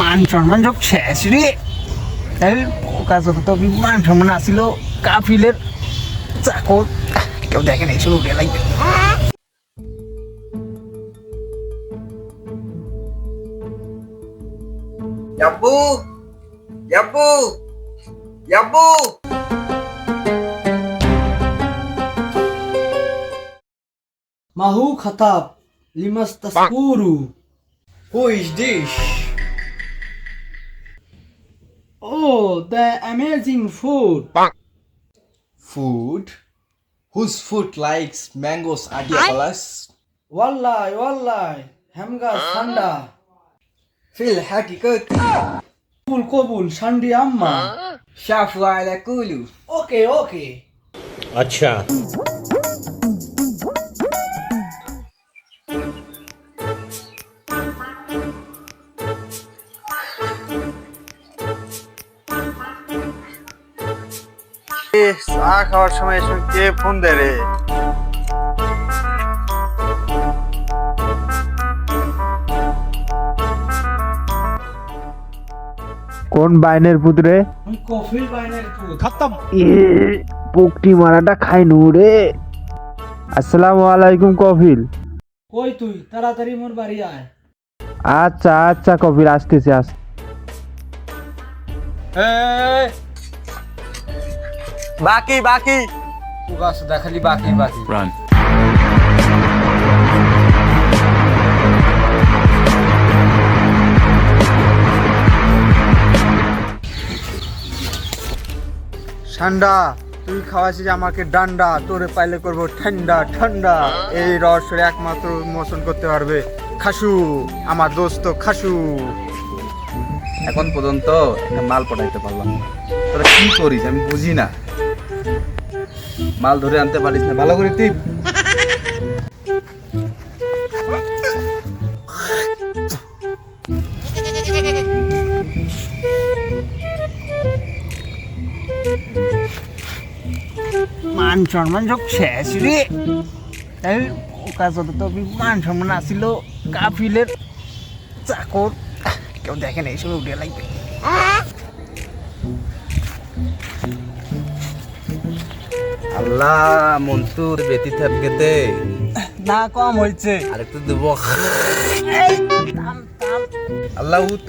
মান সম্মান সব শেষ রে। তাই ওকা যত মান সম্মান আসিল কাফিলের চাকর কেউ দেখেন এই শুরু উঠে লাগবে। Yabu, Yabu, Yabu. Mahu khatab limas taskuru. Who is this? Oh, the amazing food. Food? Whose food likes mangoes adiapalas? Wallahi, hamga sanda. Fil hakikat. Kobul, shandi amma. Shafu ala kulu. Okay. अच्छा চা খাওয়ার সময় এসে কে phone দেয় রে? কোন বাইনের পুত্রে Coffee biner food. পোকটি মারাটা খাই নু রে। আসসালামু আলাইকুম কফিল। কই তুই তাড়াতাড়ি মোর বাড়ি আয়। আচ্ছা কফিল আসতেছে আস। বাকি বাস দেখালি বাকি ঠান্ডা তুই খাওয়াছিস আমাকে ডান্ডা, তোরে পাইলে করবো ঠান্ডা। এই রহস্যের একমাত্র মোচন করতে পারবে খাসু, আমার দোস্ত খাসু। এখন পর্যন্ত একটা মাল পটাইতে পারলাম না। তোরা কি করিস আমি বুঝি না। মাল ধরে আনতে পারিস না, ভালো করে টিপ। মান সম্মান সব শেষ রে। তাই ওকা যত মান সম্মান আসিল কাফিলের চাকর কেউ দেখেন এই শুরু উঠে লাগবে। আল্লাহ মন্তুর বেতি থাকতে না কম হয়েছে। আরেকটু দেবো। আল্লাহ উঠ।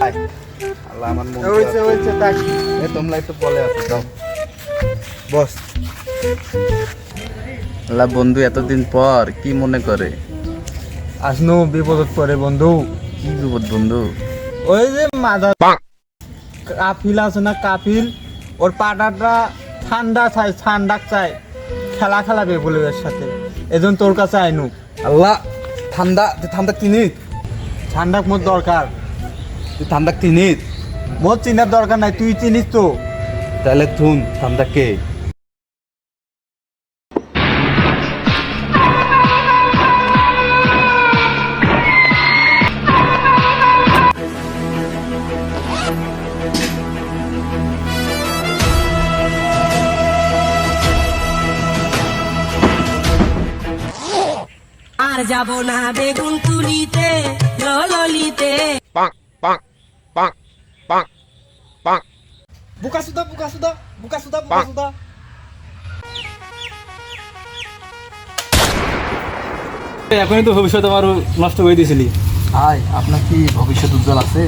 আয়। আল্লাহ আমার মন হয়েছে দেখ। তোমরা একটু বলে আসো যাও বস। আল্লাহ বন্ধু এতদিন পর কি মনে করে? আসনু বিপদত পরে বন্ধু। কি বিপদ বন্ধু? ওই যে মাদার কাফিল আছে না, কাফিল ওর পাটাটা ঠান্ডা চাই খেলা খেলাবে বলে এর সাথে, এজন্য তোর কাছে আইনু। আল্লাহ ঠান্ডা কিনি। ঠান্ডা মোর দরকার, তুই ঠান্ডা কিনি মোর চিনার দরকার নাই, তুই চিনিস তো। তাহলে থুন ঠান্ডা কে? আর যাব না বেগুন তুলিতে ললিতে। বুকা সুদা এখনই তো ভবিষ্যৎ আমার নষ্ট করে দিয়েছিলি। আয় আপনার কি ভবিষ্যৎ উজ্জ্বল আছে?